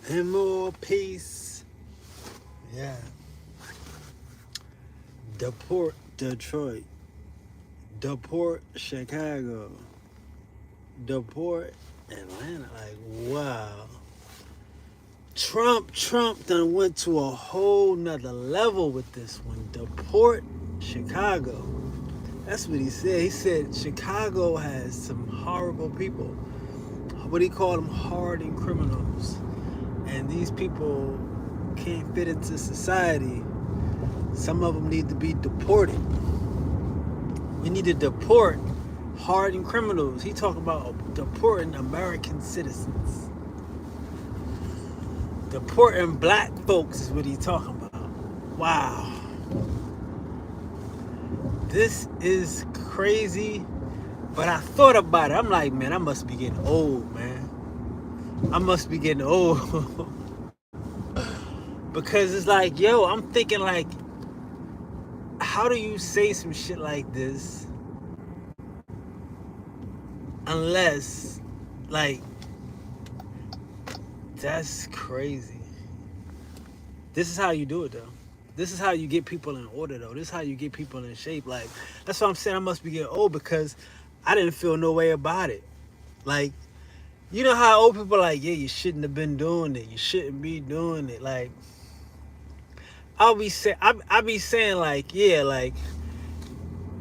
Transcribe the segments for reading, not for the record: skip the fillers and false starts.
and more peace. Yeah. Deport Detroit. Deport Chicago. Deport Atlanta. Like, wow. Trump done went to a whole nother level with this one. Deport Chicago. That's what he said. He said Chicago has some horrible people. What he called them, hardened criminals. And these people can't fit into society. Some of them need to be deported. We need to deport hardened criminals. He talking about deporting American citizens. Deporting black folks is what he talking about. Wow. This is crazy. But I thought about it. I'm like, man, I must be getting old, man. I must be getting old. Because it's like, yo, I'm thinking like, how do you say some shit like this unless, like, that's crazy. This is how you do it, though. This is how you get people in order, though. This is how you get people in shape. Like, that's what I'm saying. I must be getting old because I didn't feel no way about it. Like, you know how old people are like, yeah, you shouldn't have been doing it. You shouldn't be doing it. Like, I be saying like, yeah, like,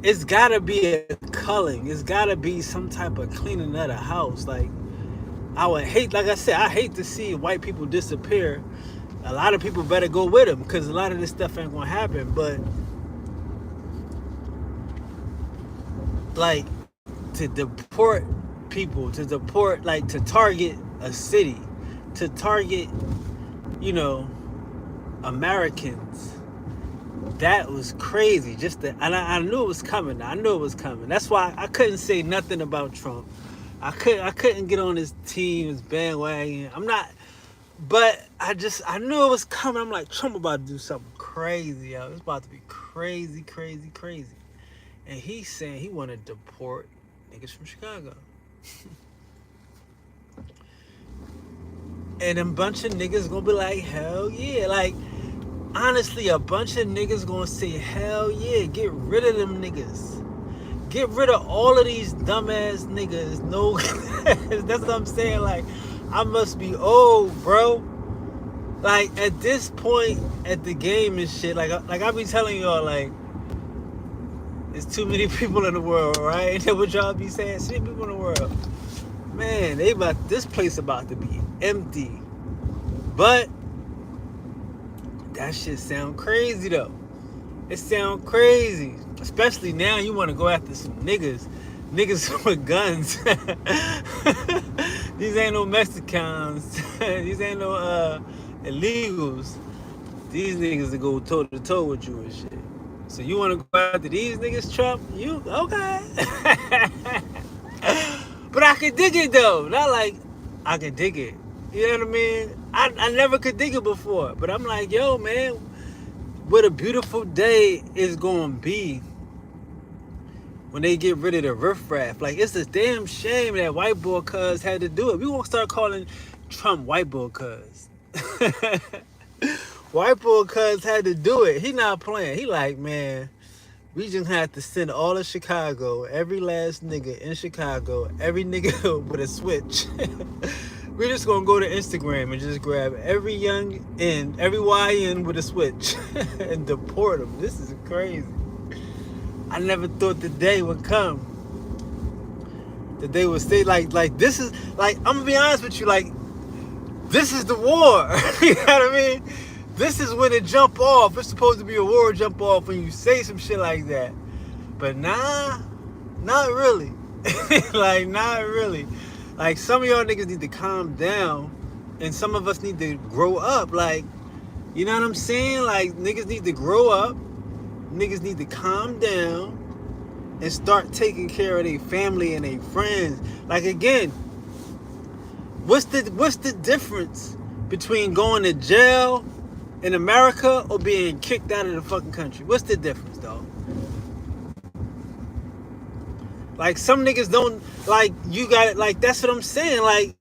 it's gotta be a culling. It's gotta be some type of cleaning of the house. Like, I would hate, like I said, I hate to see white people disappear. A lot of people better go with them because a lot of this stuff ain't gonna happen. But like, to deport people, to deport, like, to target a city, to target, you know, Americans. That was crazy. And I knew it was coming. I knew it was coming. That's why I couldn't say nothing about Trump. I couldn't get on his team, his bandwagon. I'm not, but I knew it was coming. I'm like, Trump about to do something crazy, yo. It's about to be crazy, crazy, crazy. And he's saying he want to deport niggas from Chicago. And a bunch of niggas gonna be like, hell yeah. Like, honestly, a bunch of niggas gonna say, hell yeah, get rid of them niggas. Get rid of all of these dumbass niggas. No, that's what I'm saying. Like, I must be old, bro. Like, at this point at the game and shit, like I be telling y'all, like, there's too many people in the world, right? And then what y'all be saying, too many people in the world. Man, this place about to be empty. But that shit sound crazy though. It sound crazy. Especially now you want to go after some niggas with guns. These ain't no Mexicans. These ain't no illegals. These niggas that go toe to toe with you and shit. So you want to go after these niggas, Trump? You okay? But I could dig it though. Not like I could dig it. You know what I mean? I never could dig it before. But I'm like, yo, man, what a beautiful day is going to be when they get rid of the riffraff. Like, it's a damn shame that white boy cuz had to do it. We won't start calling Trump white boy cuz. White boy cuz had to do it. He not playing. He like, man, we just have to send all of Chicago, every last nigga in Chicago, every nigga with a switch. We're just gonna go to Instagram and just grab every young N, every YN with a switch and deport them. This is crazy. I never thought the day would come. The day would stay like this is, like, I'm gonna be honest with you, like, this is the war. You know what I mean? This is when it jump off. It's supposed to be a war jump off when you say some shit like that. But nah, not really. Like, not really. Like, some of y'all niggas need to calm down, and some of us need to grow up. Like, you know what I'm saying? Like, niggas need to grow up. Niggas need to calm down and start taking care of their family and their friends. Like, again, what's the difference between going to jail in America or being kicked out of the fucking country? What's the difference, dog? Like, some niggas don't, like, you got it, like, that's what I'm saying. Like,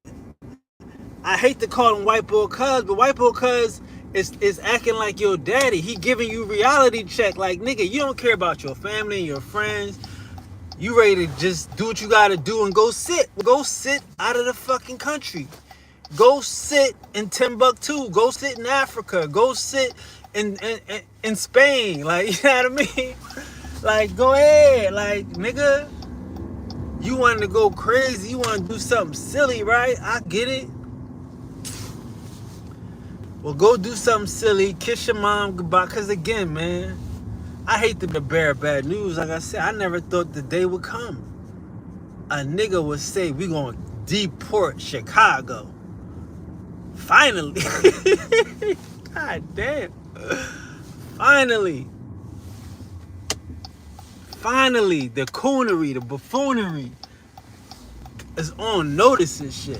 I hate to call him white boy cuz, but white boy cuz is acting like your daddy. He giving you reality check. Like, nigga, you don't care about your family and your friends. You ready to just do what you gotta do and go sit. Go sit out of the fucking country. Go sit in Timbuktu. Go sit in Africa. Go sit in Spain. Like, you know what I mean? Like, go ahead. Like, nigga, you want to go crazy. You want to do something silly, right? I get it. Well, go do something silly. Kiss your mom goodbye. Because, again, man, I hate to bear bad news. Like I said, I never thought the day would come. A nigga would say, we going to deport Chicago. Finally. God damn. Finally. Finally, the coonery, the buffoonery is on notice and shit.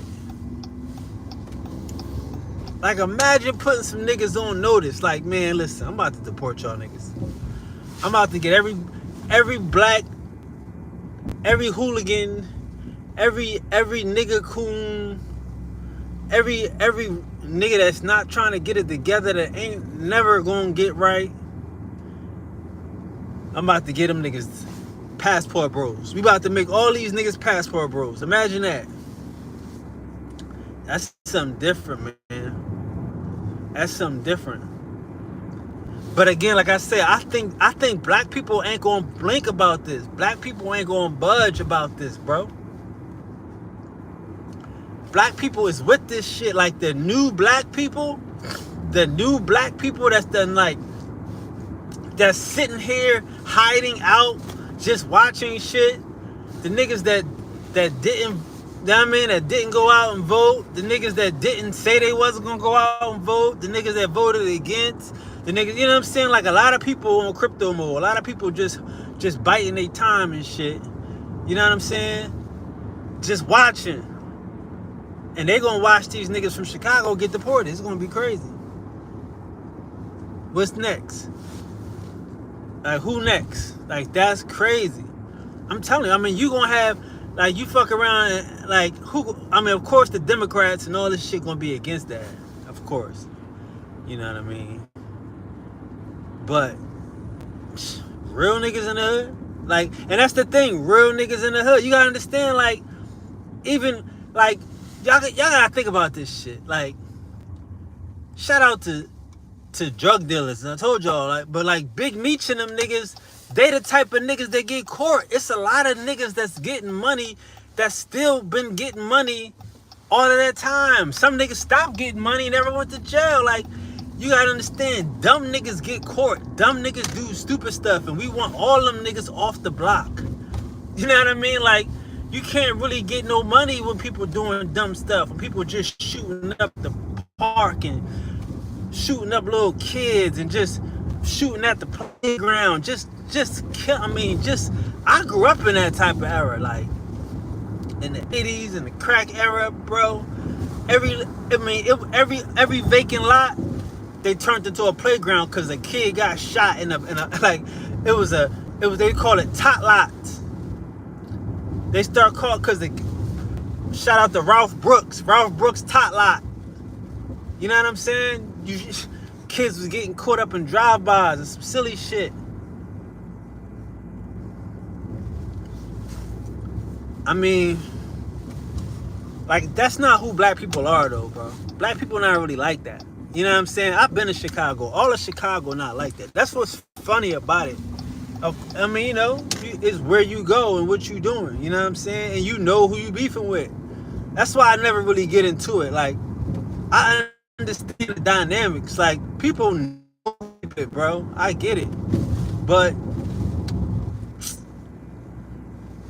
Like, imagine putting some niggas on notice. Like, man, listen, I'm about to deport y'all niggas. I'm about to get every black, every hooligan, every nigga coon, every nigga that's not trying to get it together, that ain't never gonna get right. I'm about to get them niggas passport bros. We about to make all these niggas passport bros. Imagine that. That's something different, man. That's something different. But again, like I said, I think black people ain't gonna blink about this. Black people ain't gonna budge about this, bro. Black people is with this shit. Like, the new black people that's done, like, that's sitting here hiding out, just watching shit. The niggas that didn't, you know what I mean, that didn't go out and vote. The niggas that didn't say they wasn't gonna go out and vote. The niggas that voted against. The niggas, you know what I'm saying? Like, a lot of people on crypto mode. A lot of people just biting their time and shit. You know what I'm saying? Just watching. And they gonna watch these niggas from Chicago get deported. It's gonna be crazy. What's next? Like, who next? Like, that's crazy. I'm telling you, I mean, you gonna have, like, you fuck around and, like, who, I mean, of course the Democrats and all this shit gonna be against that. Of course. You know what I mean? But real niggas in the hood, like, and that's the thing, real niggas in the hood. You gotta understand, like, even, like, y'all gotta think about this shit. Like, shout out to drug dealers, and I told y'all, like, but like Big Meech and them niggas, they the type of niggas that get caught. It's a lot of niggas that's getting money, that's still been getting money all of that time. Some niggas stopped getting money and never went to jail. Like, you gotta understand, dumb niggas get caught. Dumb niggas do stupid stuff, and we want all them niggas off the block. You know what I mean? Like, you can't really get no money when people doing dumb stuff, when people just shooting up the park and shooting up little kids and just shooting at the playground. Just kill. I mean, I grew up in that type of era, like in the 80s and the crack era, bro. Every vacant lot, they turned into a playground because a kid got shot in a like, they call it tot lots. They start calling, because they shout out to Ralph Brooks tot lot. You know what I'm saying? Kids was getting caught up in drive-bys and some silly shit. I mean, like, that's not who black people are, though, bro. Black people not really like that. You know what I'm saying? I've been to Chicago. All of Chicago not like that. That's what's funny about it. I mean, you know, it's where you go and what you doing. You know what I'm saying? And you know who you beefing with. That's why I never really get into it. Like, I understand the dynamics. Like, people know it, bro. I get it. But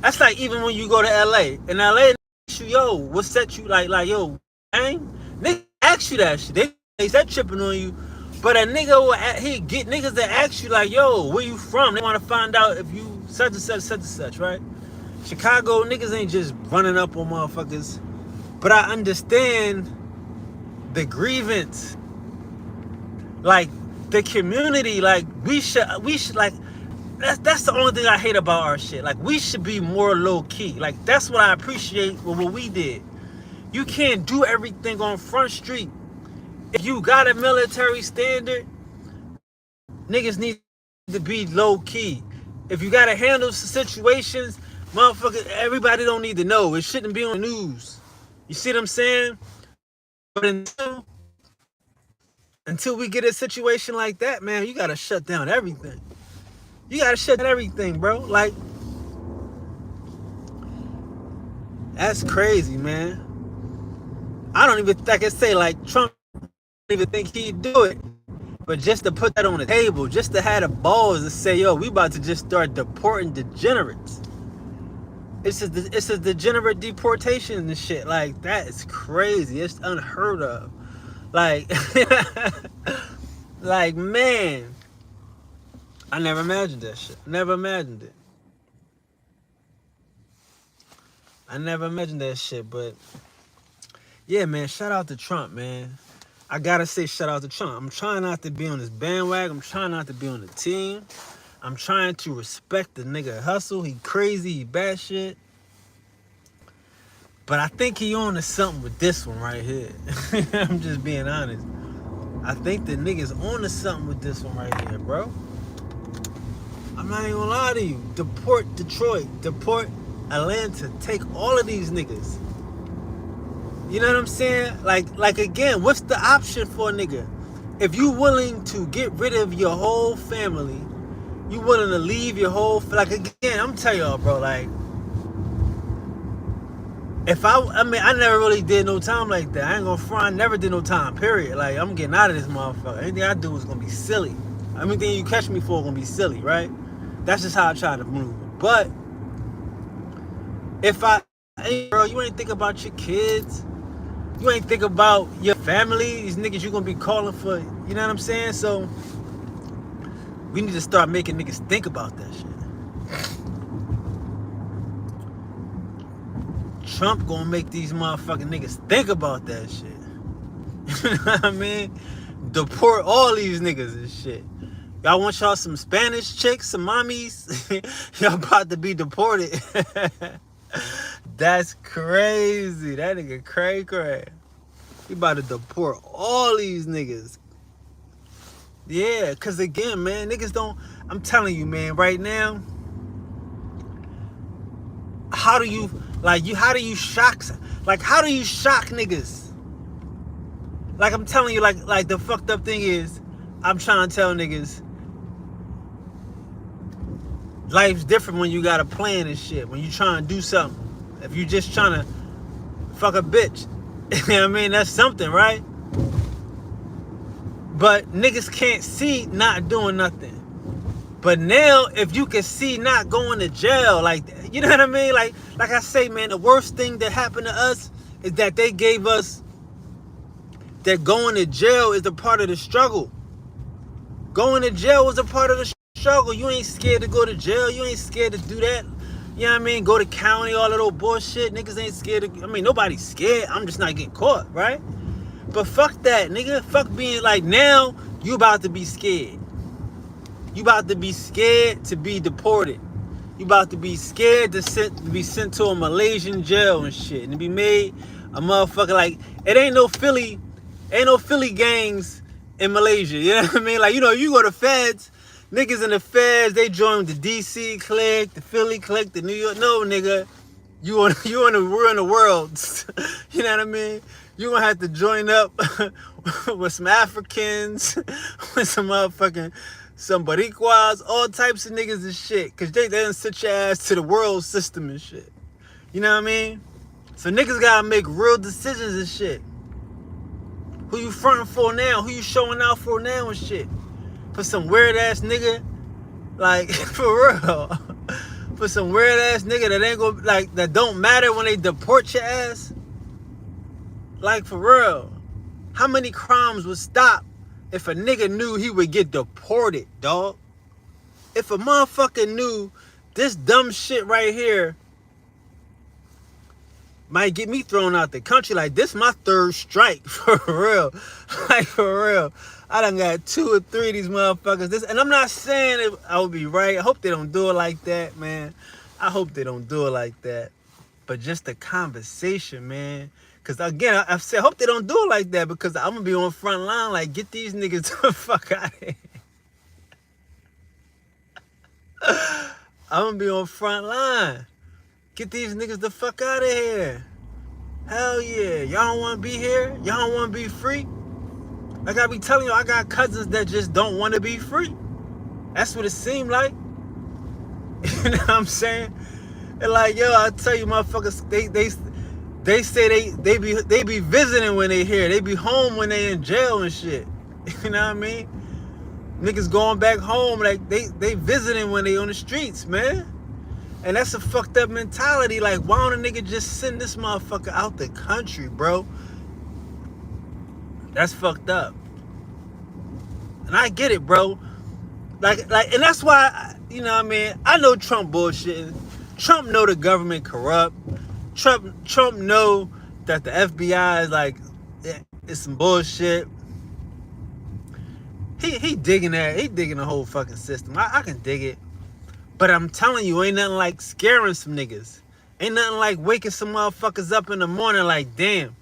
that's like, even when you go to LA. In LA, you, yo, what set you, like, yo, dang? Niggas ask you that shit. They start tripping on you. But a nigga, he get niggas that ask you, like, yo, where you from? They want to find out if you such and such, right? Chicago niggas ain't just running up on motherfuckers. But I understand the grievance. Like, the community, like, we should, like, that's the only thing I hate about our shit. Like, we should be more low key. Like, that's what I appreciate with what we did. You can't do everything on Front Street. If you got a military standard, niggas need to be low key. If you gotta handle situations, motherfucker, everybody don't need to know. It shouldn't be on the news. You see what I'm saying? But until we get a situation like that, man, you gotta shut down everything. You gotta shut down everything, bro. Like, that's crazy, man. I don't even think I can say like Trump even think he'd do it. But just to put that on the table, just to have the balls to say, yo, we about to just start deporting degenerates. It's a degenerate deportation and shit. Like, that is crazy. It's unheard of. Like, like, man, I never imagined that shit. Never imagined it. I never imagined that shit, but yeah, man, shout out to Trump, man. I gotta say shout out to Trump. I'm trying not to be on this bandwagon. I'm trying not to be on the team. I'm trying to respect the nigga hustle. He crazy, he bad shit. But I think he on to something with this one right here. I'm just being honest. I think the nigga's on to something with this one right here, bro. I'm not even gonna lie to you. Deport Detroit. Deport Atlanta. Take all of these niggas. You know what I'm saying? Like again, what's the option for a nigga? If you willing to get rid of your whole family, you willing to leave your whole, like again, I'm telling y'all, bro, like, if I mean, I never really did no time like that. I ain't gonna front, I never did no time, period. Like, I'm getting out of this motherfucker. Anything I do is gonna be silly. Anything you catch me for is gonna be silly, right? That's just how I try to move. But if hey, bro, you ain't think about your kids. You ain't think about your family. These niggas you gonna be calling for, you know what I'm saying? So we need to start making niggas think about that shit. Trump gonna make these motherfucking niggas think about that shit. You know what I mean? Deport all these niggas and shit. Y'all want y'all some Spanish chicks, some mommies? Y'all about to be deported. That's crazy. That nigga cray. We about to deport all these niggas. Yeah, cause again, man, niggas don't. I'm telling you, man, right now. How do you shock? Like, how do you shock niggas? Like, I'm telling you, like the fucked up thing is, I'm trying to tell niggas, life's different when you got a plan and shit. When you trying to do something. If you just trying to fuck a bitch, you know what I mean? That's something, right? But niggas can't see not doing nothing. But now, if you can see not going to jail, like, you know what I mean? Like I say, man, the worst thing that happened to us is that they gave us that going to jail is a part of the struggle. Going to jail was a part of the struggle. You ain't scared to go to jail. You ain't scared to do that. You know what I mean? Go to county, all that old bullshit. Niggas ain't scared of, I mean, nobody's scared. I'm just not getting caught, right? But fuck that, nigga. Fuck being like, now you about to be scared. You about to be scared to be deported. You about to be scared to be sent to a Malaysian jail and shit. And to be made a motherfucker like, it ain't no Philly gangs in Malaysia. You know what I mean? Like, you know, you go to feds, niggas in the feds, they join the DC clique, the Philly clique, the New York. No, nigga, we're in the world. You know what I mean? You gonna have to join up with some Africans, with some motherfucking, some Boricuas, all types of niggas and shit. Cause they done sit your ass to the world system and shit. You know what I mean? So niggas gotta make real decisions and shit. Who you fronting for now? Who you showing out for now and shit? For some weird ass nigga, like, for real. For some weird ass nigga that ain't gonna, like, that don't matter when they deport your ass. Like, for real. How many crimes would stop if a nigga knew he would get deported, dog? If a motherfucker knew this dumb shit right here might get me thrown out the country, like, this my third strike, for real. Like, for real. I done got 2 or 3 of these motherfuckers. And I'm not saying I would be right. I hope they don't do it like that, man. I hope they don't do it like that. But just the conversation, man. Cause again, I said, hope they don't do it like that, because I'm gonna be on front line, like, get these niggas the fuck out of here. I'm gonna be on front line. Get these niggas the fuck out of here. Hell yeah. Y'all don't wanna be here? Y'all don't wanna be free? Like I be telling you, I got cousins that just don't wanna be free. That's what it seemed like. You know what I'm saying? And like, yo, I tell you, motherfuckers, they say they be visiting when they here. They be home when they in jail and shit. You know what I mean? Niggas going back home, like they visiting when they on the streets, man. And that's a fucked up mentality. Like, why don't a nigga just send this motherfucker out the country, bro? That's fucked up. And I get it, bro. Like, and that's why, you know what I mean? I know Trump bullshitting. Trump know the government corrupt. Trump know that the FBI is like, it's some bullshit. He digging that. He digging the whole fucking system. I can dig it. But I'm telling you, ain't nothing like scaring some niggas. Ain't nothing like waking some motherfuckers up in the morning like, damn.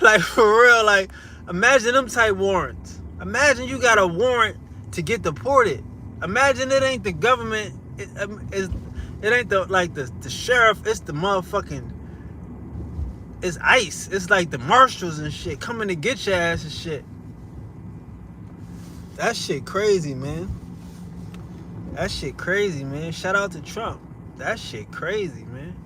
Like, for real, like, imagine them type warrants. Imagine you got a warrant to get deported. Imagine it ain't the government. It ain't the sheriff. It's the motherfucking, it's ICE. It's like the marshals and shit coming to get your ass and shit. That shit crazy, man. That shit crazy, man. Shout out to Trump. That shit crazy, man.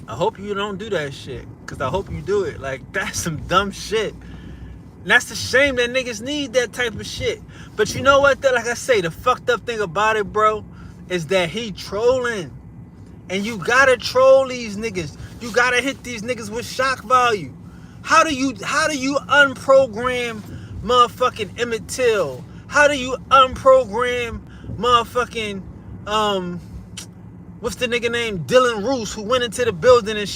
I hope you don't do that shit, because I hope you do it. Like, that's some dumb shit. And that's a shame that niggas need that type of shit. But you know what, though? Like I say, the fucked up thing about it, bro, is that he trolling. And you gotta troll these niggas. You gotta hit these niggas with shock value. How do you unprogram motherfucking Emmett Till? How do you unprogram motherfucking, what's the nigga named? Dylan Roos, who went into the building and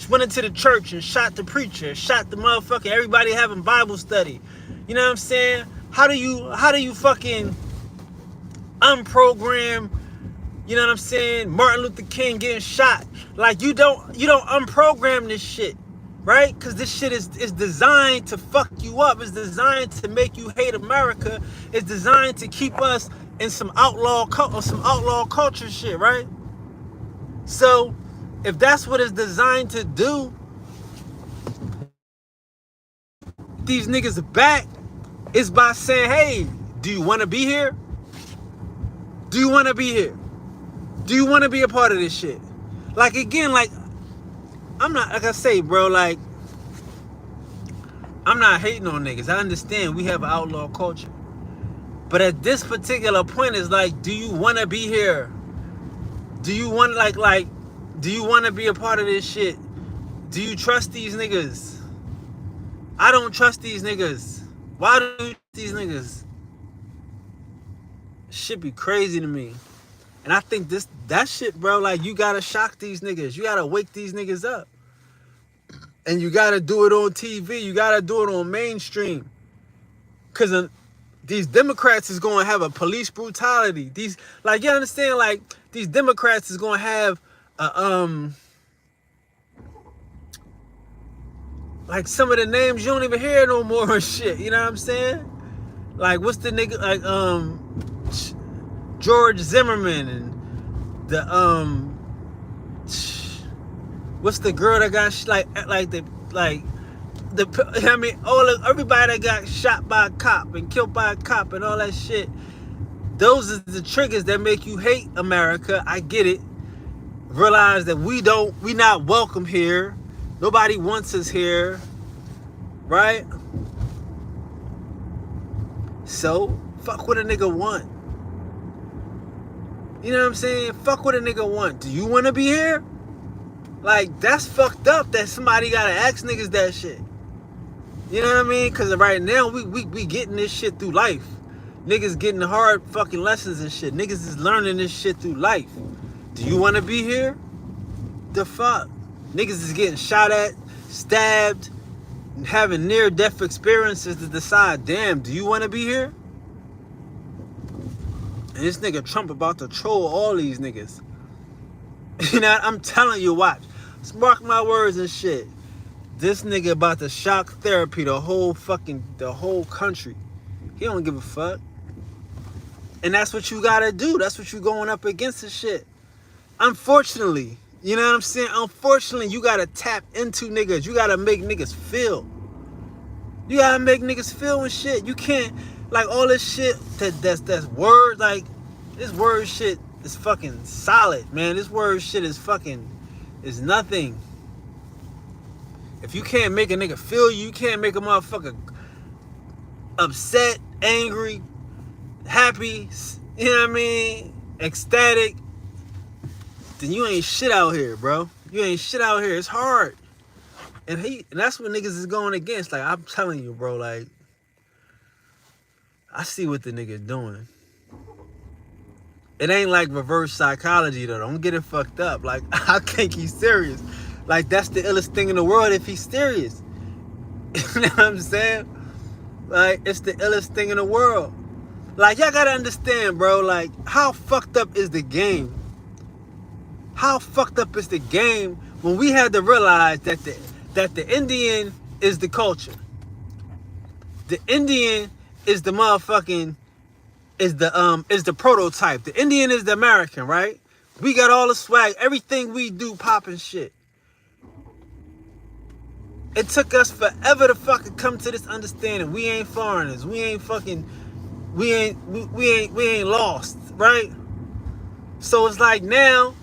went into the church and shot the preacher, shot the motherfucking, everybody having Bible study. You know what I'm saying? How do you fucking unprogram, you know what I'm saying, Martin Luther King getting shot? Like, you don't unprogram this shit. Right? Because this shit is designed to fuck you up. It's designed to make you hate America. It's designed to keep us in some outlaw culture shit, right? So, if that's what it's designed to do, these niggas are back, is by saying, hey, do you want to be here? Do you want to be here? Do you want to be a part of this shit? Like, again, like, I'm not, like I say, bro, like, I'm not hating on niggas. I understand we have an outlaw culture. But at this particular point, it's like, do you want to be here? Do you want, do you want to be a part of this shit? Do you trust these niggas? I don't trust these niggas. Why do you trust these niggas? Shit be crazy to me. And I think that shit, bro, like, you gotta shock these niggas. You gotta wake these niggas up. And you gotta do it on TV. You gotta do it on mainstream. Because these Democrats is gonna have a police brutality. These, like, you understand, like, these Democrats is gonna have like, some of the names you don't even hear no more and shit. You know what I'm saying? Like, what's the nigga, like, George Zimmerman, and the what's the girl that got everybody that got shot by a cop and killed by a cop and all that shit. Those are the triggers that make you hate America. I get it. Realize that we not welcome here. Nobody wants us here, right? So fuck what a nigga want. You know what I'm saying? Fuck what a nigga want. Do you want to be here? Like, that's fucked up that somebody gotta ask niggas that shit. You know what I mean? Because right now, we getting this shit through life. Niggas getting hard fucking lessons and shit. Niggas is learning this shit through life. Do you want to be here? The fuck? Niggas is getting shot at, stabbed, and having near-death experiences to decide, damn, do you want to be here? And this nigga Trump about to troll all these niggas. You know, I'm telling you, watch. Mark my words and shit. This nigga about to shock therapy the whole country. He don't give a fuck. And that's what you gotta do. That's what you going up against and shit. Unfortunately, you know what I'm saying? Unfortunately, you gotta tap into niggas. You gotta make niggas feel. You gotta make niggas feel and shit. You can't, like, all this shit that's word, like, this word shit is fucking solid, man. This word shit is nothing. If you can't make a nigga feel you can't make a motherfucker upset, angry, happy, you know what I mean, ecstatic, then you ain't shit out here, bro. You ain't shit out here. It's hard. And that's what niggas is going against. Like, I'm telling you, bro, like, I see what the nigga doing. It ain't like reverse psychology, though. Don't get it fucked up. Like, I think he's serious. Like, that's the illest thing in the world if he's serious. You know what I'm saying? Like, it's the illest thing in the world. Like, y'all gotta understand, bro, like, how fucked up is the game? How fucked up is the game when we had to realize that the Indian is the culture. The Indian is the motherfucking, is the prototype. The Indian is the American, right? We got all the swag. Everything we do popping shit. It took us forever to fucking come to this understanding. We ain't foreigners. We ain't lost, right? So it's like now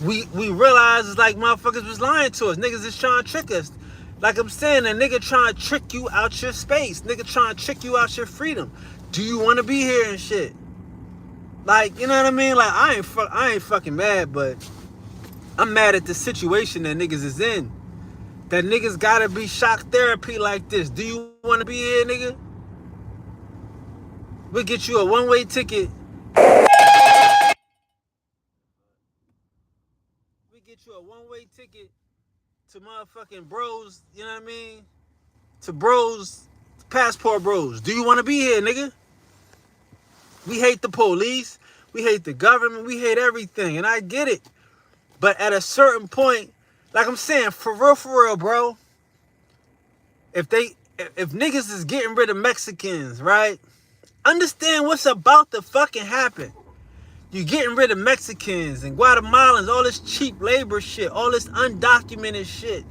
we realize it's like motherfuckers was lying to us. Niggas is trying to trick us. Like I'm saying, a nigga trying to trick you out your space. Nigga trying to trick you out your freedom. Do you want to be here and shit? Like, you know what I mean? Like, I ain't fucking mad, but I'm mad at the situation that niggas is in. That niggas gotta be shock therapy like this. Do you want to be here, nigga? We'll get you a one-way ticket. We get you a one-way ticket to motherfucking bros, you know what I mean? To bros, passport bros. Do you want to be here, nigga? We hate the police. We hate the government. We hate everything, and I get it. But at a certain point, like I'm saying, for real, bro, if niggas is getting rid of Mexicans, right? Understand what's about to fucking happen. You getting rid of Mexicans and Guatemalans, all this cheap labor shit, all this undocumented shit,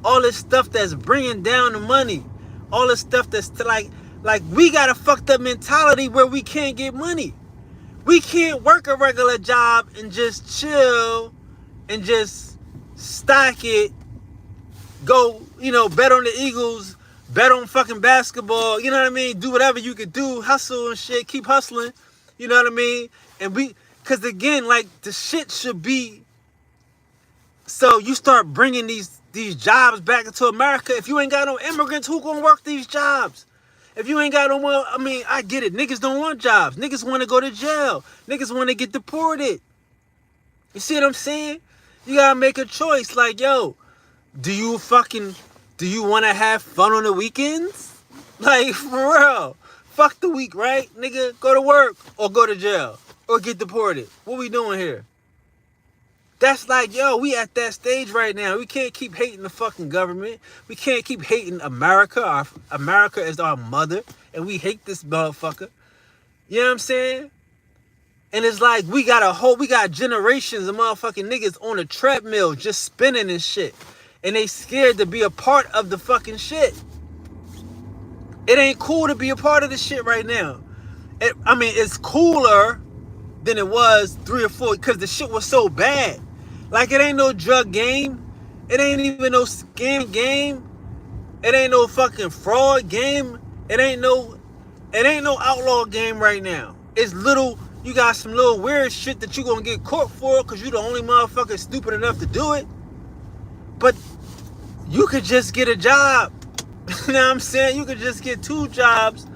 all this stuff that's bringing down the money, all this stuff that's like we got a fucked up mentality where we can't get money. We can't work a regular job and just chill and just stack it, go, bet on the Eagles, bet on fucking basketball, you know what I mean? Do whatever you could do, hustle and shit, keep hustling, you know what I mean? And because again, like, the shit should be, so you start bringing these jobs back into America. If you ain't got no immigrants, who gonna work these jobs? If you ain't got no more, I mean, I get it. Niggas don't want jobs. Niggas want to go to jail. Niggas want to get deported. You see what I'm saying? You gotta make a choice. Like, yo, do you want to have fun on the weekends? Like, for real. Fuck the week, right? Nigga, go to work or go to jail or get deported. What we doing here? That's like, yo, we at that stage right now. We can't keep hating the fucking government. We can't keep hating America. America is our mother, and we hate this motherfucker. You know what I'm saying? And it's like we got generations of motherfucking niggas on a treadmill just spinning and shit. And they scared to be a part of the fucking shit. It ain't cool to be a part of the shit right now. It's cooler than it was 3 or 4 because the shit was so bad. Like, it ain't no drug game. It ain't even no scam game. It ain't no fucking fraud game. It ain't no outlaw game right now. It's you got some little weird shit that you gonna get caught for because you the only motherfucker stupid enough to do it. But you could just get a job. You know what I'm saying? You could just get 2 jobs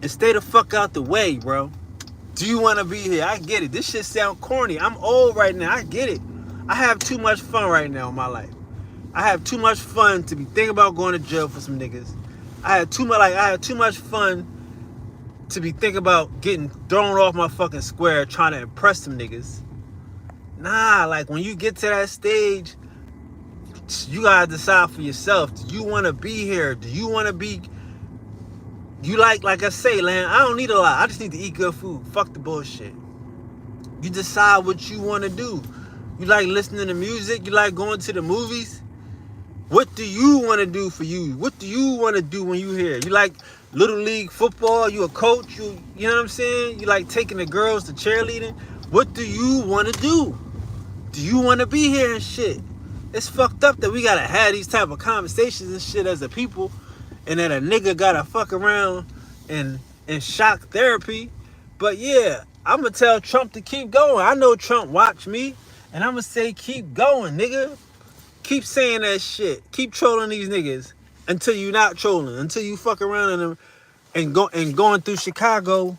and stay the fuck out the way, bro. Do you want to be here? I get it. This shit sound corny. I'm old right now. I get it. I have too much fun right now in my life. I have too much fun to be thinking about going to jail for some niggas. I had too much fun to be thinking about getting thrown off my fucking square trying to impress some niggas. Nah, like when you get to that stage, you gotta decide for yourself. Do you want to be here? Do you want to be? You like I say, man. I don't need a lot. I just need to eat good food. Fuck the bullshit. You decide what you want to do. You like listening to music? You like going to the movies? What do you want to do for you? What do you want to do when you here? You like little league football? You a coach? You know what I'm saying? You like taking the girls to cheerleading? What do you want to do? Do you want to be here and shit? It's fucked up that we gotta have these type of conversations and shit as a people, and that a nigga gotta fuck around and shock therapy. But yeah, I'm gonna tell Trump to keep going. I know Trump watch me, and I'm gonna say keep going, nigga. Keep saying that shit. Keep trolling these niggas until you not trolling. Until you fuck around in them and going through Chicago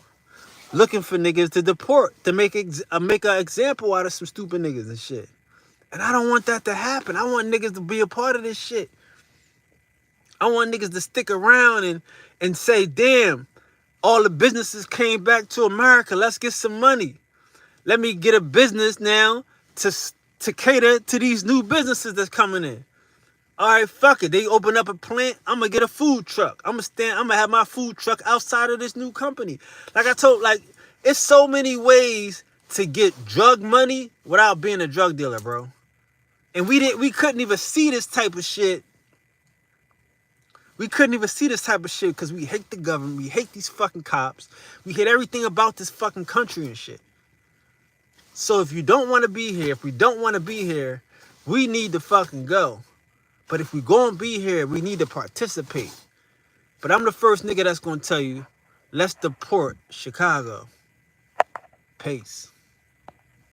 looking for niggas to deport, to make an example out of some stupid niggas and shit. And I don't want that to happen. I want niggas to be a part of this shit. I want niggas to stick around and say, damn, all the businesses came back to America. Let's get some money. Let me get a business now to cater to these new businesses that's coming in. All right, fuck it. They open up a plant. I'm gonna get a food truck. I'm gonna have my food truck outside of this new company. Like I told, like, it's so many ways to get drug money without being a drug dealer, bro. And we couldn't even see this type of shit. We couldn't even see this type of shit because we hate the government. We hate these fucking cops. We hate everything about this fucking country and shit. So if you don't want to be here, if we don't want to be here, we need to fucking go. But if we gonna be here, we need to participate. But I'm the first nigga that's gonna tell you, let's deport Chicago. Peace.